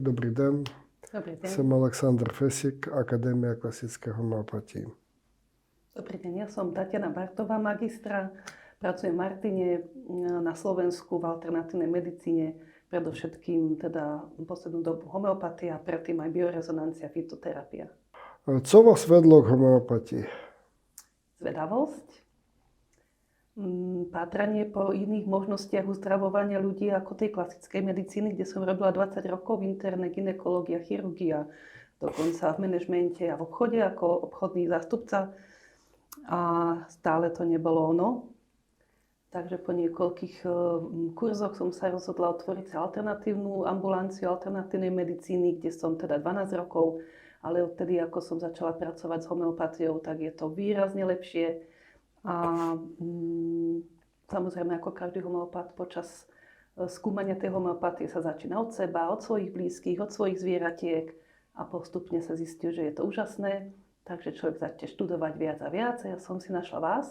Dobrý den, Dobrý deň. jsem Alexander Fesik, Akadémia klasické homeopatii. Dobrý deň, ja som Tatiana Bartová, magistra. Pracujem v Martine na Slovensku v alternatívnej medicíne, predovšetkým teda poslednú dobu homeopatia, predtým aj biorezonancia, fytoterapia. Co vás vedlo k homeopatii? Zvedavosť, pátranie po iných možnostiach uzdravovania ľudí ako tej klasickej medicíny, kde som robila 20 rokov v interne, gynekológia, chirurgia, dokonca v manažmente a v obchode ako obchodný zástupca. A stále to nebolo ono. Takže po niekoľkých kurzoch som sa rozhodla otvoriť si alternatívnu ambulanciu alternatívnej medicíny, kde som teda 12 rokov, ale odtedy, ako som začala pracovať s homeopatiou, tak je to výrazne lepšie. A samozrejme, ako každý homeopat, počas skúmania tej homeopatie sa začína od seba, od svojich blízkych, od svojich zvieratiek a postupne sa zistí, že je to úžasné. Takže človek začne študovať viac a viac. Ja som si našla vás.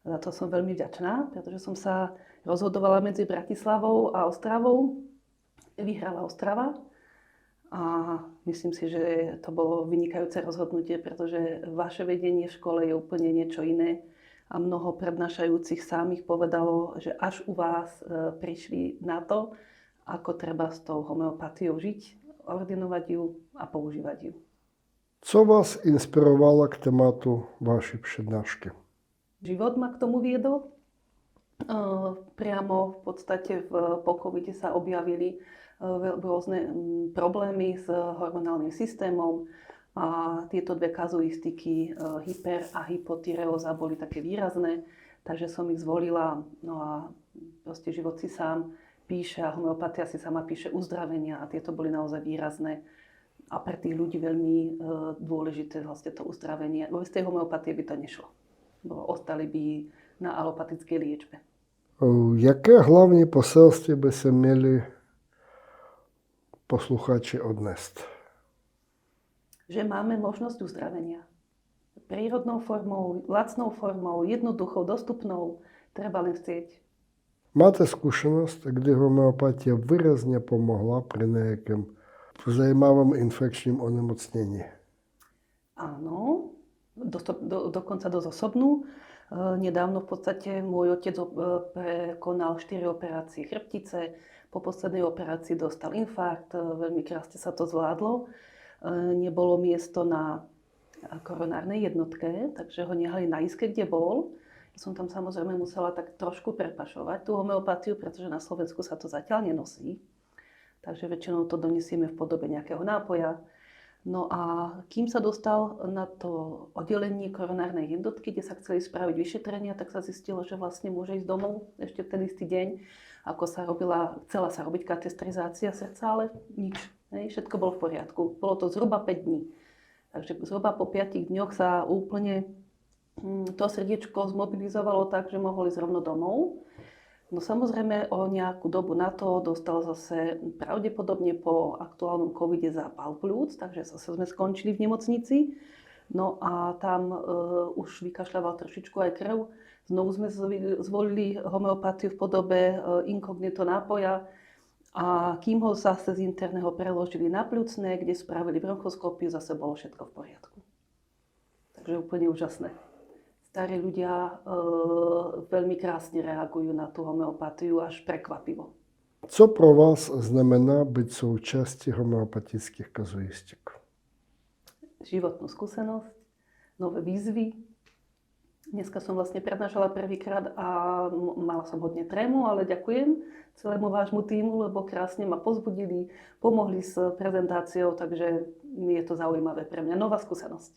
Za to som veľmi vďačná, pretože som sa rozhodovala medzi Bratislavou a Ostravou. Vyhrala Ostrava. A myslím si, že to bolo vynikajúce rozhodnutie, pretože vaše vedenie v škole je úplne niečo iné. A mnoho prednášajúcich samých povedalo, že až u vás prišli na to, ako treba s tou homeopatiou žiť, ordinovať ju a používať ju. Co vás inspirovalo k tématu vaší přednášky? Život ma k tomu viedol. Priamo v podstate po covide sa objavili rôzne problémy s hormonálnym systémom a tieto dve kazuistiky, hyper a hypotyreóza, boli také výrazné, takže som ich zvolila. No a proste život si sám píše a homeopatia si sama píše uzdravenia a tieto boli naozaj výrazné. A pre tých ľudí veľmi dôležité vlastne to uzdravenie. Bez tej homeopatie by to nešlo. Ostali by na alopatickej liečbe. Jaké hlavní poselství by se měli posluchači odnést? Že máme možnosť uzdravenia. Prírodnou formou, lacnou formou, jednoduchou, dostupnou. Treba len chcieť. Máte zkušenost, kdy homeopatia výrazně pomohla pri nejakém zajímavém infekčním onemocnění? Áno, dokonca dosť osobnú. Nedávno v podstate môj otec prekonal 4 operácie chrbtice. Po poslednej operácii dostal infarkt, veľmi krásne sa to zvládlo. Nebolo miesto na koronárnej jednotke, takže ho nehali na iske, kde bol. Ja som tam samozrejme musela tak trošku prepašovať tú homeopatiu, pretože na Slovensku sa to zatiaľ nenosí. Takže väčšinou to donesieme v podobe nejakého nápoja. No a kým sa dostal na to oddelenie koronárnej jednotky, kde sa chceli spraviť vyšetrenia, tak sa zistilo, že vlastne môže ísť domov ešte v ten istý deň, ako chcela sa robiť katestrizácia srdca, ale nič. Všetko bolo v poriadku. Bolo to zhruba 5 dní. Takže zhruba po 5 dňoch sa úplne to srdiečko zmobilizovalo tak, že mohol ísť rovno domov. No samozrejme o nejakú dobu na to dostal zase pravdepodobne po aktuálnom covide zápal plúc, takže zase sme skončili v nemocnici. No a tam už vykašľaval trošičku aj krv. Znovu sme zvolili homeopatiu v podobe inkognito nápoja a kým ho zase z interného preložili na pľucné, kde spravili bronchoskopiu, zase bolo všetko v poriadku. Takže úplne úžasné. Starí ľudia veľmi krásne reagujú na tú homeopatiu, až prekvapivo. Co pro vás znamená byť súčasťou homeopatických kazuistik? Životnú skúsenosť, nové výzvy. Dneska som vlastne prednášala prvýkrát a mala som hodne trému, ale ďakujem celému vášmu tímu, lebo krásne ma pozbudili, pomohli s prezentáciou, takže je to zaujímavé pre mňa. Nová skúsenosť.